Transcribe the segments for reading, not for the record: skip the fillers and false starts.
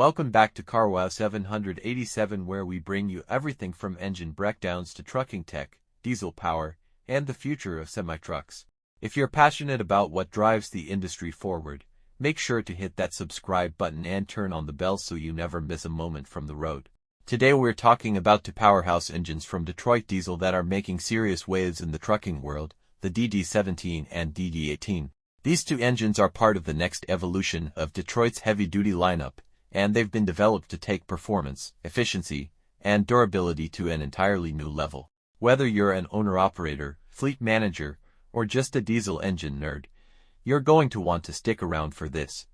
Welcome back to CarWow 787, where we bring you everything from engine breakdowns to trucking tech, diesel power, and the future of semi-trucks. If you're passionate about what drives the industry forward, make sure to hit that subscribe button and turn on the bell so you never miss a moment from the road. Today we're talking about two powerhouse engines from Detroit Diesel that are making serious waves in the trucking world, the DD17 and DD18. These two engines are part of the next evolution of Detroit's heavy-duty lineup, and they've been developed to take performance, efficiency, and durability to an entirely new level. Whether you're an owner-operator, fleet manager, or just a diesel engine nerd, you're going to want to stick around for this.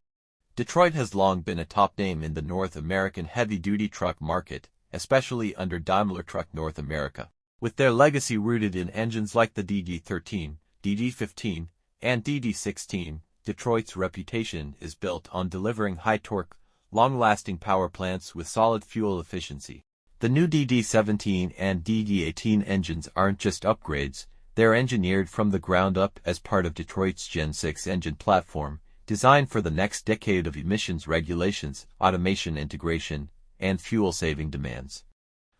Detroit has long been a top name in the North American heavy-duty truck market, especially under Daimler Truck North America. With their legacy rooted in engines like the DD13, DD15, and DD16, Detroit's reputation is built on delivering high-torque, long-lasting power plants with solid fuel efficiency. The new DD17 and DD18 engines aren't just upgrades, they're engineered from the ground up as part of Detroit's Gen 6 engine platform, designed for the next decade of emissions regulations, automation integration, and fuel-saving demands.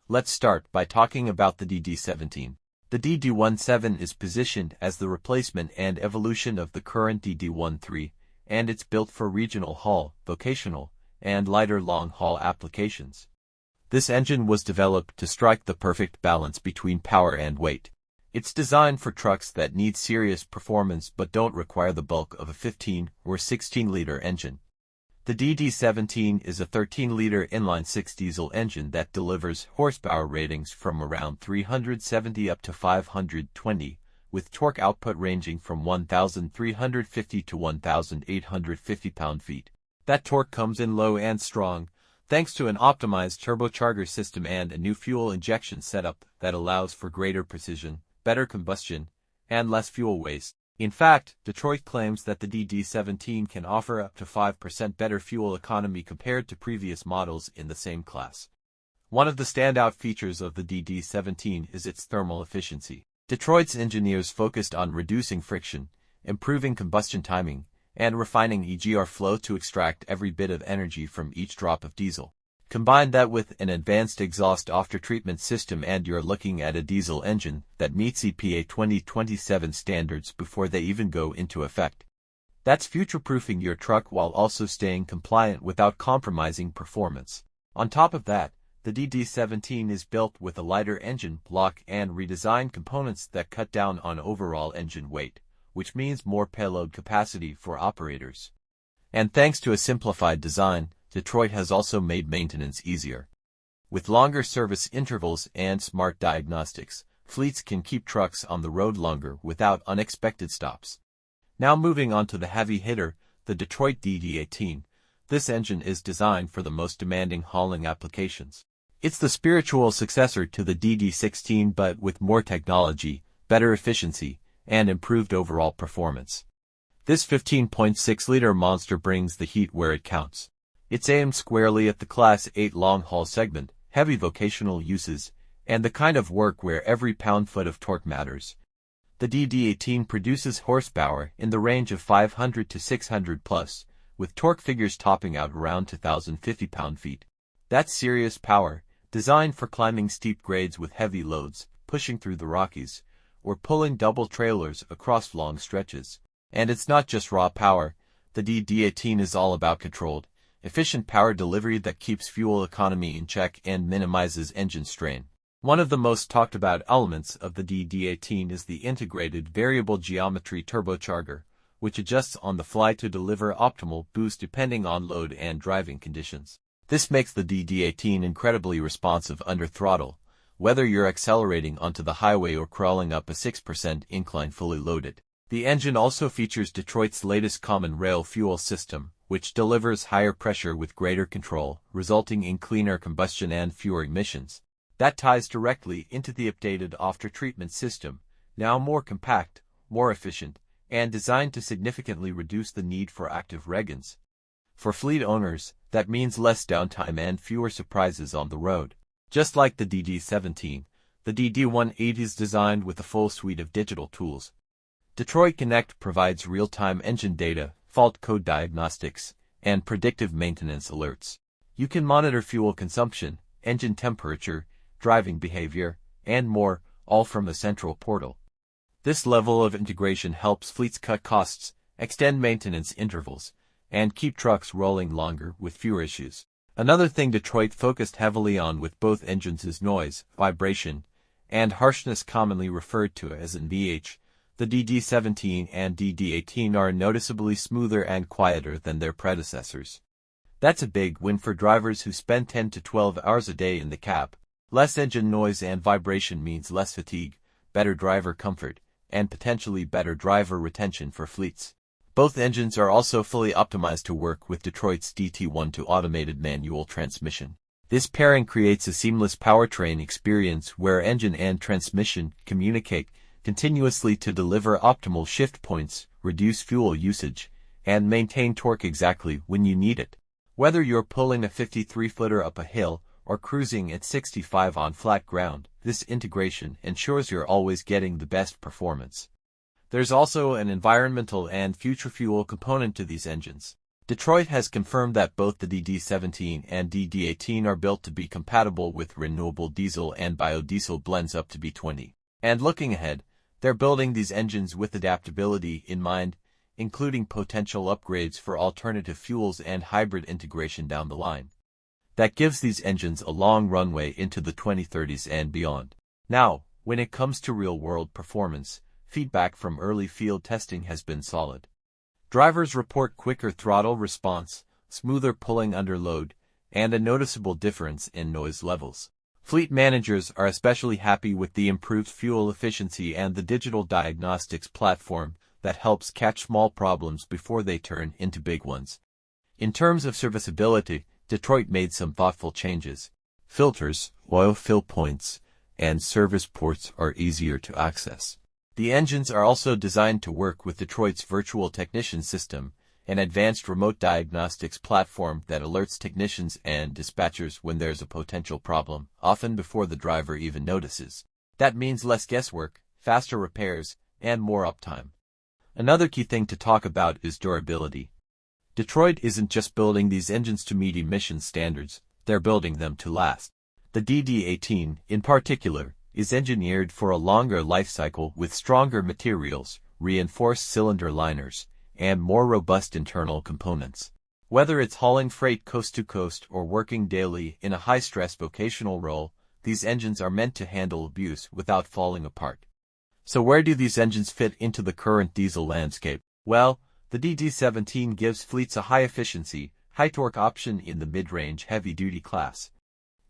Let's start by talking about the DD17. The DD17 is positioned as the replacement and evolution of the current DD13, and it's built for regional haul, vocational, and lighter long-haul applications. This engine was developed to strike the perfect balance between power and weight. It's designed for trucks that need serious performance but don't require the bulk of a 15 or 16-liter engine. The DD17 is a 13-liter inline-six diesel engine that delivers horsepower ratings from around 370 up to 520, with torque output ranging from 1,350 to 1,850 pound-feet. That torque comes in low and strong, thanks to an optimized turbocharger system and a new fuel injection setup that allows for greater precision, better combustion, and less fuel waste. In fact, Detroit claims that the DD17 can offer up to 5% better fuel economy compared to previous models in the same class. One of the standout features of the DD17 is its thermal efficiency. Detroit's engineers focused on reducing friction, improving combustion timing, and refining EGR flow to extract every bit of energy from each drop of diesel. Combine that with an advanced exhaust aftertreatment system and you're looking at a diesel engine that meets EPA 2027 standards before they even go into effect. That's future-proofing your truck while also staying compliant without compromising performance. On top of that, the DD17 is built with a lighter engine block and redesigned components that cut down on overall engine weight, which means more payload capacity for operators. And thanks to a simplified design, Detroit has also made maintenance easier. With longer service intervals and smart diagnostics, fleets can keep trucks on the road longer without unexpected stops. Now moving on to the heavy hitter, the Detroit DD18. This engine is designed for the most demanding hauling applications. It's the spiritual successor to the DD16 but with more technology, better efficiency, and improved overall performance. This 15.6-liter monster brings the heat where it counts. It's aimed squarely at the Class 8 long-haul segment, heavy vocational uses, and the kind of work where every pound-foot of torque matters. The DD18 produces horsepower in the range of 500 to 600 plus, with torque figures topping out around 2,050 pound-feet. That's serious power, designed for climbing steep grades with heavy loads, pushing through the Rockies, or pulling double trailers across long stretches. And it's not just raw power. The DD18 is all about controlled, efficient power delivery that keeps fuel economy in check and minimizes engine strain. One of the most talked about elements of the DD18 is the integrated variable geometry turbocharger, which adjusts on the fly to deliver optimal boost depending on load and driving conditions. This makes the DD18 incredibly responsive under throttle, whether you're accelerating onto the highway or crawling up a 6% incline fully loaded. The engine also features Detroit's latest common rail fuel system, which delivers higher pressure with greater control, resulting in cleaner combustion and fewer emissions. That ties directly into the updated after-treatment system, now more compact, more efficient, and designed to significantly reduce the need for active regans. For fleet owners, that means less downtime and fewer surprises on the road. Just like the DD17, the DD18 is designed with a full suite of digital tools. Detroit Connect provides real-time engine data, fault code diagnostics, and predictive maintenance alerts. You can monitor fuel consumption, engine temperature, driving behavior, and more, all from a central portal. This level of integration helps fleets cut costs, extend maintenance intervals, and keep trucks rolling longer with fewer issues. Another thing Detroit focused heavily on with both engines is noise, vibration, and harshness, commonly referred to as NVH. The DD17 and DD18 are noticeably smoother and quieter than their predecessors. That's a big win for drivers who spend 10 to 12 hours a day in the cab. Less engine noise and vibration means less fatigue, better driver comfort, and potentially better driver retention for fleets. Both engines are also fully optimized to work with Detroit's DT12 automated manual transmission. This pairing creates a seamless powertrain experience where engine and transmission communicate continuously to deliver optimal shift points, reduce fuel usage, and maintain torque exactly when you need it. Whether you're pulling a 53-footer up a hill or cruising at 65 on flat ground, this integration ensures you're always getting the best performance. There's also an environmental and future fuel component to these engines. Detroit has confirmed that both the DD17 and DD18 are built to be compatible with renewable diesel and biodiesel blends up to B20. And looking ahead, they're building these engines with adaptability in mind, including potential upgrades for alternative fuels and hybrid integration down the line. That gives these engines a long runway into the 2030s and beyond. Now, when it comes to real-world performance, feedback from early field testing has been solid. Drivers report quicker throttle response, smoother pulling under load, and a noticeable difference in noise levels. Fleet managers are especially happy with the improved fuel efficiency and the digital diagnostics platform that helps catch small problems before they turn into big ones. In terms of serviceability, Detroit made some thoughtful changes. Filters, oil fill points, and service ports are easier to access. The engines are also designed to work with Detroit's virtual technician system, an advanced remote diagnostics platform that alerts technicians and dispatchers when there's a potential problem, often before the driver even notices. That means less guesswork, faster repairs, and more uptime. Another key thing to talk about is durability. Detroit isn't just building these engines to meet emission standards, they're building them to last. The DD18, in particular, is engineered for a longer life cycle with stronger materials, reinforced cylinder liners, and more robust internal components. Whether it's hauling freight coast to coast or working daily in a high-stress vocational role, these engines are meant to handle abuse without falling apart. So where do these engines fit into the current diesel landscape? Well, the DD17 gives fleets a high-efficiency, high-torque option in the mid-range heavy-duty class.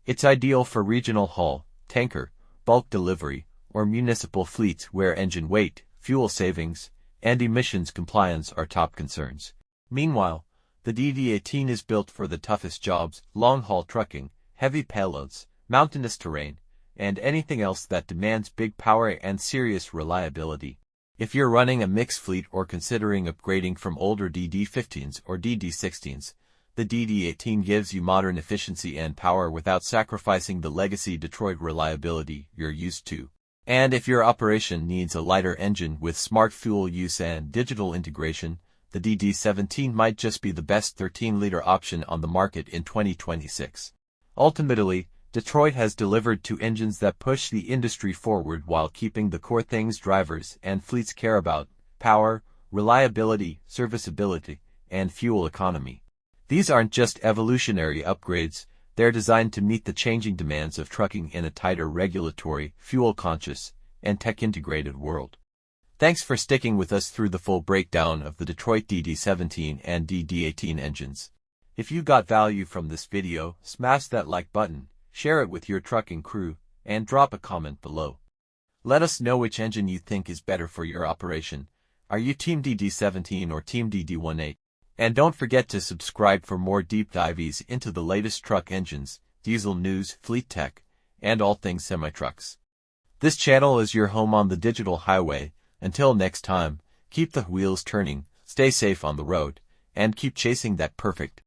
It's ideal for regional haul, tanker, bulk delivery, or municipal fleets where engine weight, fuel savings, and emissions compliance are top concerns. Meanwhile, the DD18 is built for the toughest jobs, long-haul trucking, heavy payloads, mountainous terrain, and anything else that demands big power and serious reliability. If you're running a mixed fleet or considering upgrading from older DD15s or DD16s, the DD18 gives you modern efficiency and power without sacrificing the legacy Detroit reliability you're used to. And if your operation needs a lighter engine with smart fuel use and digital integration, the DD17 might just be the best 13-liter option on the market in 2026. Ultimately, Detroit has delivered two engines that push the industry forward while keeping the core things drivers and fleets care about: power, reliability, serviceability, and fuel economy. These aren't just evolutionary upgrades, they're designed to meet the changing demands of trucking in a tighter regulatory, fuel-conscious, and tech-integrated world. Thanks for sticking with us through the full breakdown of the Detroit DD17 and DD18 engines. If you got value from this video, smash that like button, share it with your trucking crew, and drop a comment below. Let us know which engine you think is better for your operation. Are you Team DD17 or Team DD18? And don't forget to subscribe for more deep dives into the latest truck engines, diesel news, fleet tech, and all things semi-trucks. This channel is your home on the digital highway. Until next time, keep the wheels turning, stay safe on the road, and keep chasing that perfect